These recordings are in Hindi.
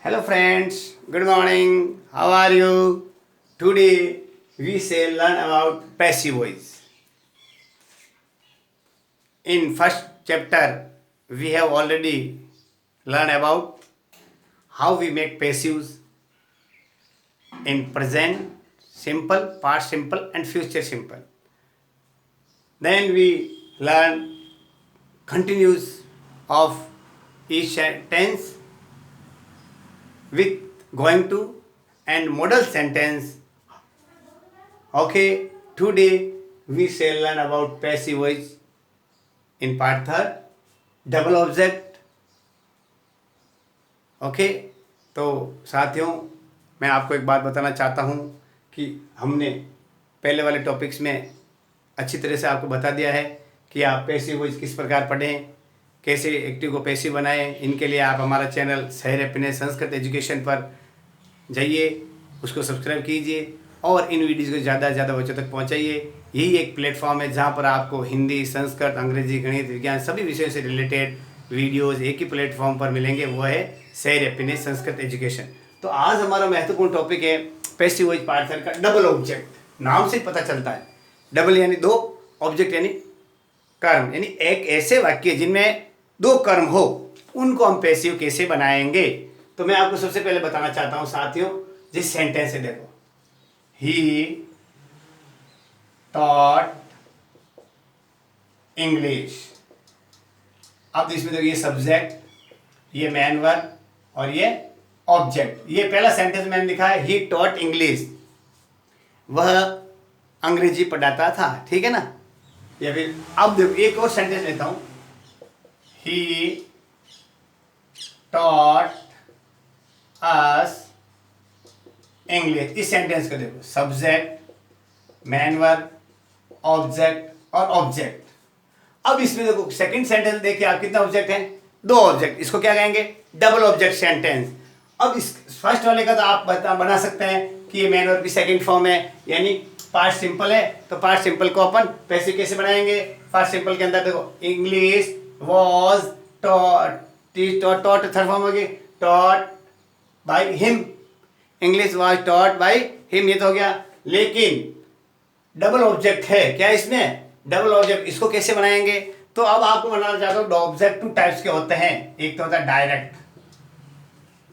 Hello friends, good morning. How are you? Today we shall learn about passive voice. In first chapter we have already learned about how we make passives in present simple, past simple and future simple. Then we learn continuous of each tense with going to and modal sentence. Okay, today we shall learn about passive voice in part third, double object. Okay, तो साथियों मैं आपको एक बात बताना चाहता हूँ कि हमने पहले वाले टॉपिक्स में अच्छी तरह से आपको बता दिया है कि आप पैसिव वॉइस किस प्रकार पढ़ें, कैसे एक्टिव को पैसिव बनाएं. इनके लिए आप हमारा चैनल शहर हैप्पीनेस संस्कृत एजुकेशन पर जाइए, उसको सब्सक्राइब कीजिए और इन वीडियोज़ को ज़्यादा से ज़्यादा बच्चों तक पहुँचाइए. यही एक प्लेटफॉर्म है जहाँ पर आपको हिंदी, संस्कृत, अंग्रेजी, गणित, विज्ञान सभी विषयों से रिलेटेड वीडियोज़ एक ही प्लेटफॉर्म पर मिलेंगे, वो है शहर हैप्पीनेस संस्कृत एजुकेशन. तो आज हमारा महत्वपूर्ण टॉपिक है पैसिव वॉइस पार्ट थर्ड का डबल ऑब्जेक्ट. नाम से पता चलता है डबल यानी दो, ऑब्जेक्ट यानी कर्म, यानी एक ऐसे वाक्य जिनमें दो कर्म हो, उनको हम पैसिव कैसे बनाएंगे. तो मैं आपको सबसे पहले बताना चाहता हूं साथियों, जिस सेंटेंस है देखो, ही टॉट इंग्लिश. अब इसमें देखो ये सब्जेक्ट, ये मैन वर्ब और ये ऑब्जेक्ट. ये पहला सेंटेंस मैंने लिखा है ही टॉट इंग्लिश, वह अंग्रेजी पढ़ाता था, ठीक है ना. या फिर अब देखो एक और सेंटेंस लेता हूं, ही टॉट अस इंग्लिश. इस सेंटेंस को देखो, सब्जेक्ट, मैन वर्ब, ऑब्जेक्ट और ऑब्जेक्ट. अब इसमें देखो सेकंड सेंटेंस देखिए आप, कितना ऑब्जेक्ट है, दो ऑब्जेक्ट. इसको क्या कहेंगे, डबल ऑब्जेक्ट सेंटेंस. अब इस फर्स्ट वाले का तो आप बना सकते हैं कि ये मैन वर्ब की सेकंड फॉर्म है, यानी पास्ट सिंपल है. तो पास्ट सिंपल को अपन पैसिव कैसे बनाएंगे. पास्ट सिंपल के अंदर देखो, English was taught, third form होगी taught by him, English was taught by him, ये तो हो गया. लेकिन डबल ऑब्जेक्ट है क्या इसमें, डबल ऑब्जेक्ट. इसको कैसे बनाएंगे, तो अब आपको बनाना चाहता हूँ. ऑब्जेक्ट टू टाइप्स के होते हैं, एक तो होता है डायरेक्ट,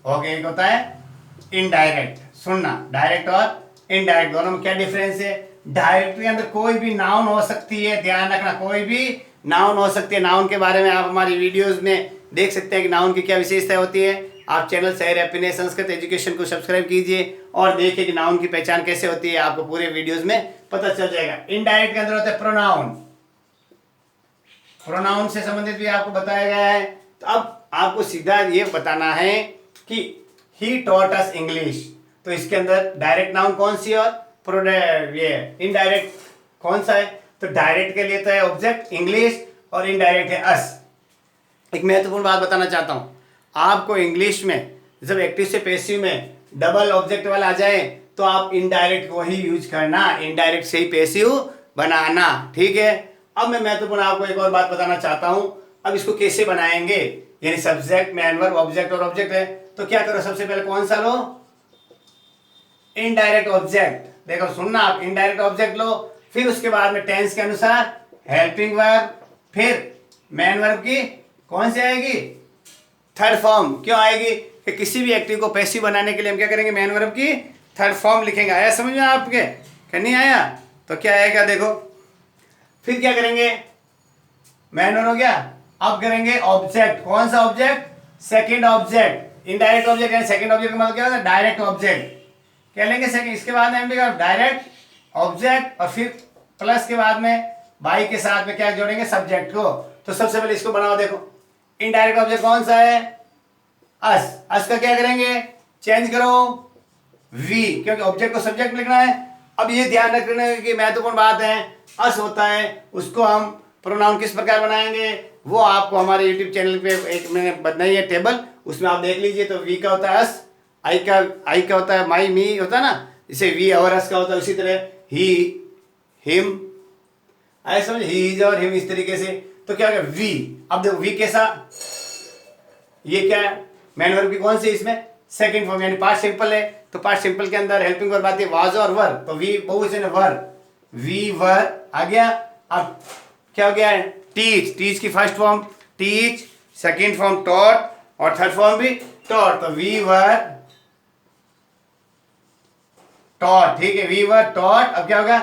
ओके, एक होता है इनडायरेक्ट. सुनना, डायरेक्ट और इनडायरेक्ट दोनों में क्या डिफरेंस है. डायरेक्ट के अंदर कोई भी नाउन हो सकती है, ध्यान रखना, कोई भी नाउन हो सकती है. नाउन के बारे में आप हमारी वीडियोस में देख सकते हैं कि नाउन की क्या विशेषता होती है. आप चैनल शहर हैप्पीनेस संस्कृत एजुकेशन को सब्सक्राइब कीजिए और देखिए कि नाउन की पहचान कैसे होती है, आपको पूरे वीडियोस में पता चल जाएगा. इनडायरेक्ट के अंदर होता है प्रोनाउन, प्रोनाउन से संबंधित भी आपको बताया गया है. तो अब आपको सीधा ये बताना है कि ही टॉट अस इंग्लिश, तो इसके अंदर डायरेक्ट नाउन कौन सी और ये इनडायरेक्ट कौन सा है. तो डायरेक्ट के लिए तो है ऑब्जेक्ट इंग्लिश और इनडायरेक्ट है अस. एक महत्वपूर्ण बात बताना चाहता हूं आपको, इंग्लिश में जब एक्टिव से पैसिव में डबल ऑब्जेक्ट वाला आ जाए तो आप इनडायरेक्ट को ही यूज करना, इनडायरेक्ट से ही पैसिव बनाना, ठीक है. अब मैं महत्वपूर्ण आपको एक और बात बताना चाहता हूं. अब इसको कैसे बनाएंगे, यानी सब्जेक्ट, मैन वर्ब, ऑब्जेक्ट और ऑब्जेक्ट है. तो क्या करो, सबसे पहले कौन सा लो, इनडायरेक्ट ऑब्जेक्ट. देखो सुनना आप, इनडायरेक्ट ऑब्जेक्ट लो, फिर उसके बाद में टेंस के अनुसार हेल्पिंग वर्ब, फिर मैन वर्ब की कौन सी आएगी, थर्ड फॉर्म. क्यों आएगी, कि किसी भी एक्टिव को पैसिव बनाने के लिए हम क्या करेंगे, मैन वर्ब की थर्ड फॉर्म लिखेंगे. आया समझ में आपके, क्या नहीं आया. तो क्या आएगा देखो, फिर क्या करेंगे, मैन वर्ब हो गया. अब करेंगे ऑब्जेक्ट, कौन सा object, second object. Indirect object यानी सेकंड ऑब्जेक्ट का मतलब क्या होता है, डायरेक्ट ऑब्जेक्ट क्या लेंगे सेकंड. इसके बाद में हम डायरेक्ट ऑब्जेक्ट और फिर प्लस के बाद में बाई के साथ में क्या जोड़ेंगे, सब्जेक्ट को. तो सबसे पहले इसको बनाओ. देखो इनडायरेक्ट ऑब्जेक्ट कौन सा है, अस. अस का क्या करेंगे, चेंज करो वी, क्योंकि ऑब्जेक्ट को सब्जेक्ट लिखना है. अब ये ध्यान रखने की महत्वपूर्ण बात है, अस होता है उसको हम प्रोनाउन किस प्रकार बनाएंगे, वो आपको हमारे यूट्यूब चैनल पे एक मैंने बनाई है टेबल, उसमें आप देख लीजिए. तो वी का होता है अस, आई का होता है माई, मी होता है ना, जैसे वी और अस का होता है. उसी तरह ही, हिम, ऐसे समझ, ही इज और हिम, इस तरीके से. तो क्या होगा वी. अब देखो वी कैसा, ये क्या है, मैन वर्ब की कौन सी इसमें सेकंड फॉर्म यानी पास्ट सिंपल है, तो पास्ट सिंपल के अंदर हेल्पिंग वर्ब आती है वाज और वर, तो वी बहुवचन है वर, वी वर आ गया। अब क्या हो गया है, टीच, टीच की first form teach, second form taught और थर्ड फॉर्म भी टॉट, तो वी वर टॉट, ठीक है, वी वर टॉट। अब क्या होगा,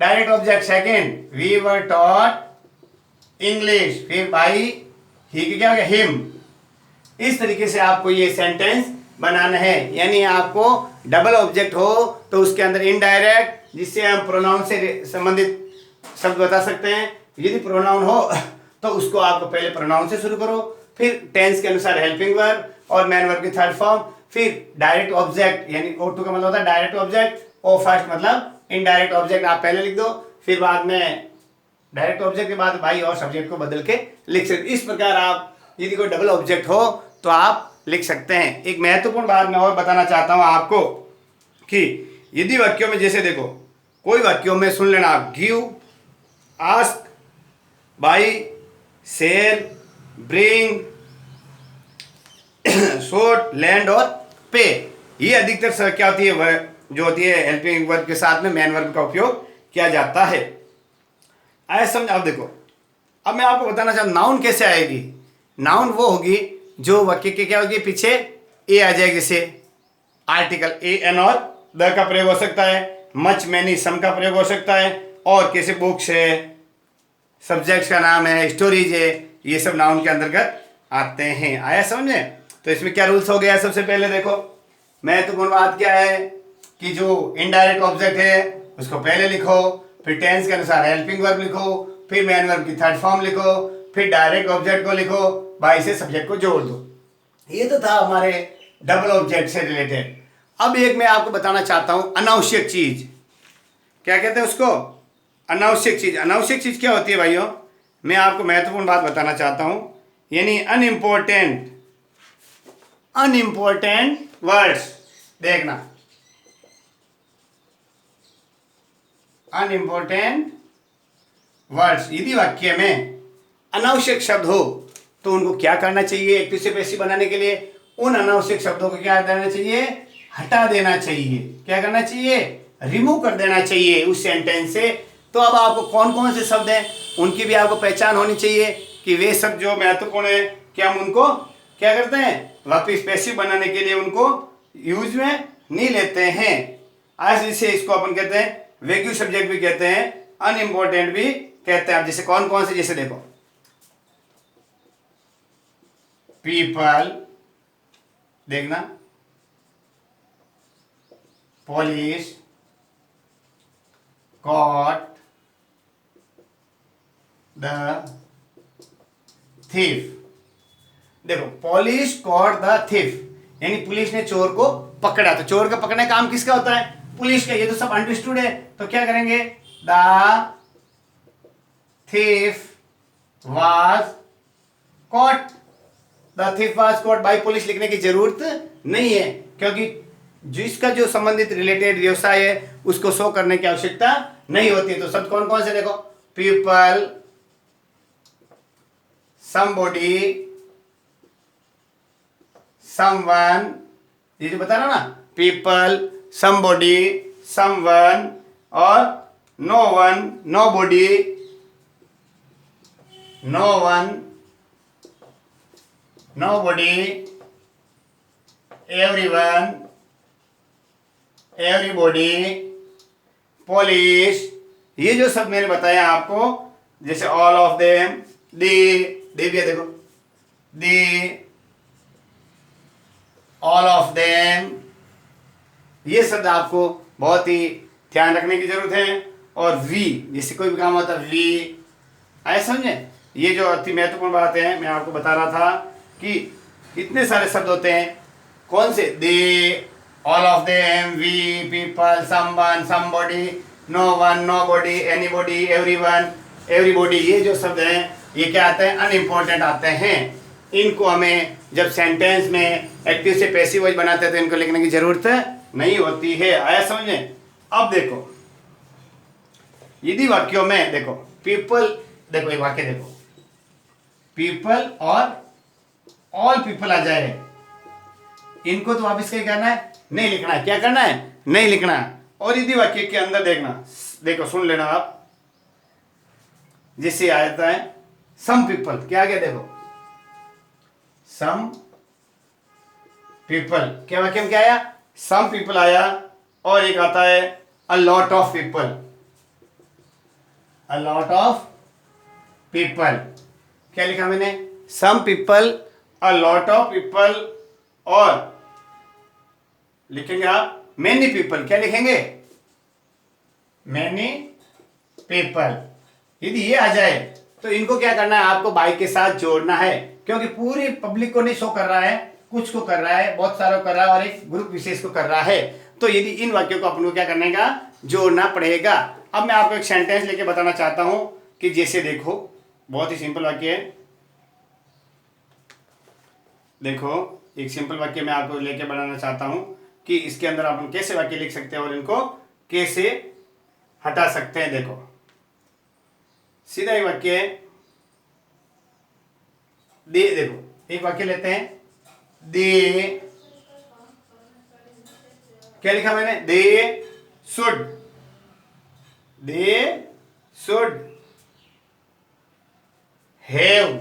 direct object second, we were taught English, फिर बाई ही क्या हो गया, हिम। इस तरीके से आपको ये सेंटेंस बनाना है, यानी आपको डबल ऑब्जेक्ट हो तो उसके अंदर इनडायरेक्ट, जिससे हम प्रोनाउन से संबंधित शब्द बता सकते हैं, यदि प्रोनाउन हो तो उसको आपको पहले प्रोनाउन से शुरू करो, फिर टेंस के अनुसार हेल्पिंग वर्ब और मैन वर्ब की थर्ड फॉर्म, फिर डायरेक्ट ऑब्जेक्ट यानी O2 का मतलब होता है डायरेक्ट ऑब्जेक्ट, O फर्स्ट मतलब इनडायरेक्ट ऑब्जेक्ट आप पहले लिख दो, फिर बाद में डायरेक्ट ऑब्जेक्ट के बाद भाई और सब्जेक्ट को बदल के लिख सकते। इस प्रकार आप यदि कोई डबल ऑब्जेक्ट हो तो आप लिख सकते हैं। एक महत्वपूर्ण बात मैं और बताना चाहता हूं आपको कि यदि वाक्यों में, जैसे देखो कोई वाक्यों में सुन लेना आप, give, ask, by, share, bring, shot, land और पे, ये अधिकतर क्या होती है, वह जो होती है हेल्पिंग वर्ब के साथ में मैन वर्ब का उपयोग किया जाता है। आया समझ। अब देखो, अब मैं आपको बताना चाहता हूं नाउन कैसे आएगी। नाउन वो होगी जो वाक्य के क्या होगी, पीछे ए आ जाएगी, जैसे आर्टिकल ए एन और द का प्रयोग हो सकता है, मच मैनी सम का प्रयोग हो सकता है, और कैसे बुक्स है, सब्जेक्ट्स का नाम है, स्टोरीज है, ये सब नाउन के अंतर्गत आते हैं। आया समझे। तो इसमें क्या रूल्स हो गया, सबसे पहले देखो महत्वपूर्ण बात क्या है कि जो इनडायरेक्ट ऑब्जेक्ट है उसको पहले लिखो, फिर टेंस के अनुसार हेल्पिंग वर्ब लिखो, फिर मैन वर्ब की थर्ड फॉर्म लिखो, फिर डायरेक्ट ऑब्जेक्ट को लिखो, बाई से सब्जेक्ट को जोड़ दो। ये तो था हमारे डबल ऑब्जेक्ट से रिलेटेड। अब एक मैं आपको बताना चाहता हूं अनावश्यक चीज, क्या कहते हैं उसको, अनावश्यक चीज। अनावश्यक चीज क्या होती है भाइयों, मैं आपको महत्वपूर्ण बात बताना चाहता हूं, यानी अनइम्पोर्टेंट, अनइम्पोर्टेंट वर्ड्स। देखना, अनइम्पोर्टेंट वर्ड्स, यदि वाक्य में अनावश्यक शब्द हो तो उनको क्या करना चाहिए, एक्टिव से पैसिव बनाने के लिए उन अनावश्यक शब्दों को क्या करना चाहिए, हटा देना चाहिए। क्या करना चाहिए, रिमूव कर देना चाहिए उस सेंटेंस से। तो अब आपको कौन कौन से शब्द हैं उनकी भी आपको पहचान होनी चाहिए कि वे शब्द जो महत्वपूर्ण है, क्या हम उनको क्या करते हैं, वापिस पैसिव बनाने के लिए उनको यूज में नहीं लेते हैं। आज इसे इसको अपन कहते हैं वेग्यू सब्जेक्ट भी कहते हैं, अनइम्पोर्टेंट भी कहते हैं। अब जैसे कौन कौन से, जैसे देखो पीपल, देखना, पुलिस, कॉट द थीफ। देखो पुलिस कॉट द थीफ यानी पुलिस ने चोर को पकड़ा, तो चोर का पकड़ने का काम किसका होता है, पुलिस का। ये तो सब अंडरस्टूड है, तो क्या करेंगे, the thief was caught, the thief was caught by police लिखने की जरूरत नहीं है, क्योंकि जिसका जो संबंधित रिलेटेड व्यवसाय है उसको शो करने की आवश्यकता नहीं होती है। तो शब्द कौन कौन से देखो, पीपल, somebody, someone, ये जो बता रहा ना, पीपल, somebody, someone और no one, nobody, no one, nobody, everyone, everybody, police, ये जो सब मैंने बताया आपको, जैसे all of them, दे भी है देखो, all of them, ये शब्द आपको बहुत ही ध्यान रखने की जरूरत है। और वी, जैसे कोई भी काम होता है वी, आए समझे। ये जो अति महत्वपूर्ण बात है, मैं आपको बता रहा था कि इतने सारे शब्द होते हैं, कौन से, they, all of them, we, people, someone, somebody, no one, nobody, anybody, everyone, everybody, ये जो शब्द हैं ये क्या आते हैं, अनइम्पोर्टेंट आते हैं। इनको हमें जब सेंटेंस में एक्टिव से पैसिव वॉइस बनाते हैं तो इनको लिखने की जरूरत नहीं होती है। आया समझे। अब देखो यदि वाक्यों में देखो पीपल, देखो एक वाक्य देखो, पीपल और ऑल पीपल आ जाए इनको तो वापस क्या करना है, नहीं लिखना है। क्या करना है, नहीं लिखना है। और यदि वाक्य के अंदर देखना, देखो सुन लेना आप, जिससे आ जाता है सम पीपल, क्या गया देखो, सम पीपल, क्या वाक्य में क्या आया, सम पीपल आया। और एक आता है a lot of people, a lot of people, क्या लिखा मैंने, some people, a lot of people, और लिखेंगे आप मैनी पीपल, क्या लिखेंगे, मैनी पीपल। यदि ये आ जाए तो इनको क्या करना है, आपको बाई के साथ जोड़ना है, क्योंकि पूरी पब्लिक को नहीं शो कर रहा है, कुछ को कर रहा है, बहुत सारों को कर रहा है, और एक ग्रुप विशेष को कर रहा है। तो यदि इन वाक्यों को अपन को क्या करने का, जोड़ना पड़ेगा। अब मैं आपको एक सेंटेंस लेके बताना चाहता हूं कि जैसे देखो, बहुत ही सिंपल वाक्य है। देखो एक सिंपल वाक्य मैं आपको लेके बनाना चाहता हूं कि इसके अंदर अपन कैसे वाक्य लिख सकते हैं और इनको कैसे हटा सकते हैं। देखो सीधा एक वाक्य है, दे, देखो एक वाक्य लेते हैं, दे, क्या लिखा मैंने, they should, they should have,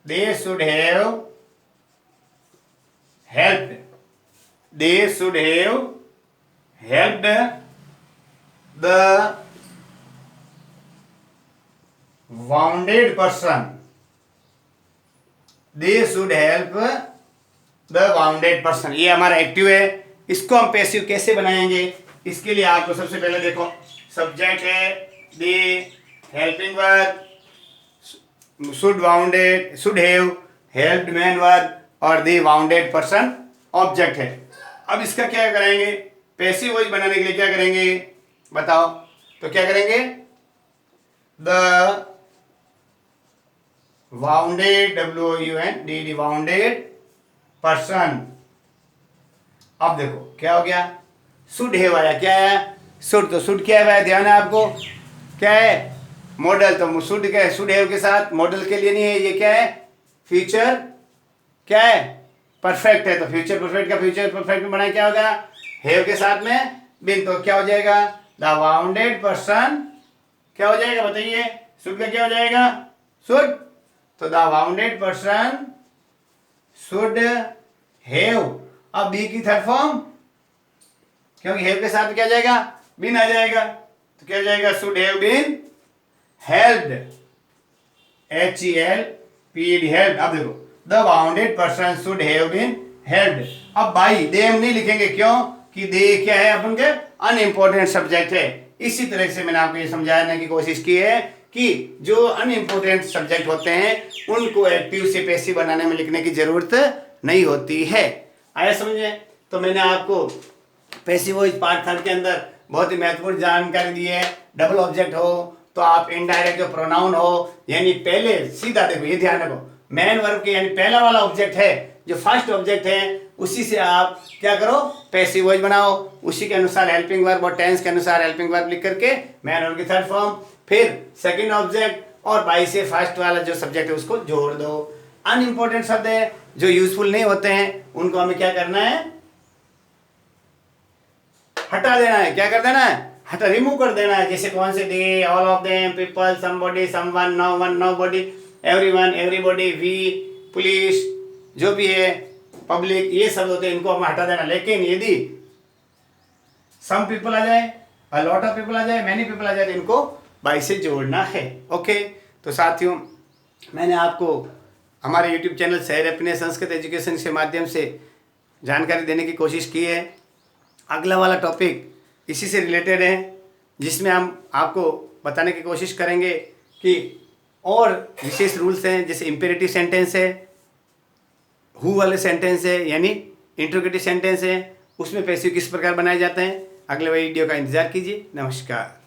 they should have helped, they should have helped the wounded person, they should help the wounded person। ये हमारा एक्टिव है, इसको हम पैसिव कैसे बनाएंगे, इसके लिए आपको सबसे पहले देखो सब्जेक्ट है they, helping verb should, wounded should have, helped main verb, और द वाउंडेड पर्सन ऑब्जेक्ट है। अब इसका क्या करेंगे, पैसिव वॉइस बनाने के लिए क्या करेंगे बताओ, तो क्या करेंगे, the wounded, wounded, wounded person। अब देखो क्या हो गया, शुड हैव आया, क्या है, शुड, तो शुड क्या है, ध्यान है आपको, क्या है, मॉडल, तो शुड क्या है, शुड हैव के साथ मॉडल के लिए नहीं है, ये क्या है, फ्यूचर क्या है, परफेक्ट है। तो फ्यूचर परफेक्ट का फ्यूचर परफेक्ट में बनाए क्या होगा, हैव के साथ में बिन, तो क्या हो जाएगा, द वाउंडेड पर्सन, क्या हो जाएगा बताइए, शुड का क्या हो जाएगा, शुड, तो the wounded person should have. अब बी की थर्ड फॉर्म, क्योंकि हैव के साथ क्या जाएगा, बिन आ जाएगा, तो क्या जाएगा, should have been helped, HELPED helped. अब देखो the wounded person should have been helped. अब भाई दे हम नहीं लिखेंगे, क्यों कि दे क्या है, अपन के अनइम्पोर्टेंट सब्जेक्ट है। इसी तरह से मैंने आपको ये समझाने की कोशिश की है कि जो अनइम्पोर्टेंट सब्जेक्ट होते हैं उनको एक्टिव से पैसिव बनाने में लिखने की जरूरत नहीं होती है। आया समझे। तो मैंने आपको पैसिव वॉइस पार्ट 3 के अंदर बहुत ही महत्वपूर्ण जानकारी दी है। डबल ऑब्जेक्ट हो तो आप इनडायरेक्ट जो प्रोनाउन हो, यानी पहले सीधा देखो, ये ध्यान रखो, मेन वर्ब के यानी पहला वाला ऑब्जेक्ट है जो फर्स्ट ऑब्जेक्ट है, उसी से आप क्या करो, पैसिव वॉइस बनाओ, उसी के अनुसार हेल्पिंग वर्ब और टेंस के अनुसार हेल्पिंग वर्ब लिख करके मेन वर्ब की थर्ड फॉर्म, फिर सेकंड ऑब्जेक्ट और बाई से फर्स्ट वाला जो सब्जेक्ट है उसको जोड़ दो। अनइम्पोर्टेंट शब्द है जो यूजफुल नहीं होते हैं उनको हमें क्या करना है, हटा देना है। क्या कर देना है, हटा, रिमूव कर देना है। जैसे कौन से, they, all of them, people, somebody, someone, no one, nobody, everyone, everybody, we, police, जो भी है, पब्लिक, ये सब होते हैं, इनको हमें हटा देना। लेकिन यदि सम पीपल आ जाए, अ लॉट ऑफ पीपल आ जाए, मैनी पीपल आ जाए, तो इनको बाई से जोड़ना है। ओके, तो साथियों मैंने आपको हमारे यूट्यूब चैनल शहर अपने संस्कृत एजुकेशन के माध्यम से जानकारी देने की कोशिश की है। अगला वाला टॉपिक इसी से रिलेटेड है, जिसमें हम आपको बताने की कोशिश करेंगे कि और विशेष रूल्स हैं, जैसे इम्पेरेटिव सेंटेंस है, हु वाले सेंटेंस है, यानी इंट्रोगेटिव सेंटेंस है, उसमें पैसिव किस प्रकार बनाए जाते हैं। अगले वीडियो का इंतजार कीजिए। नमस्कार।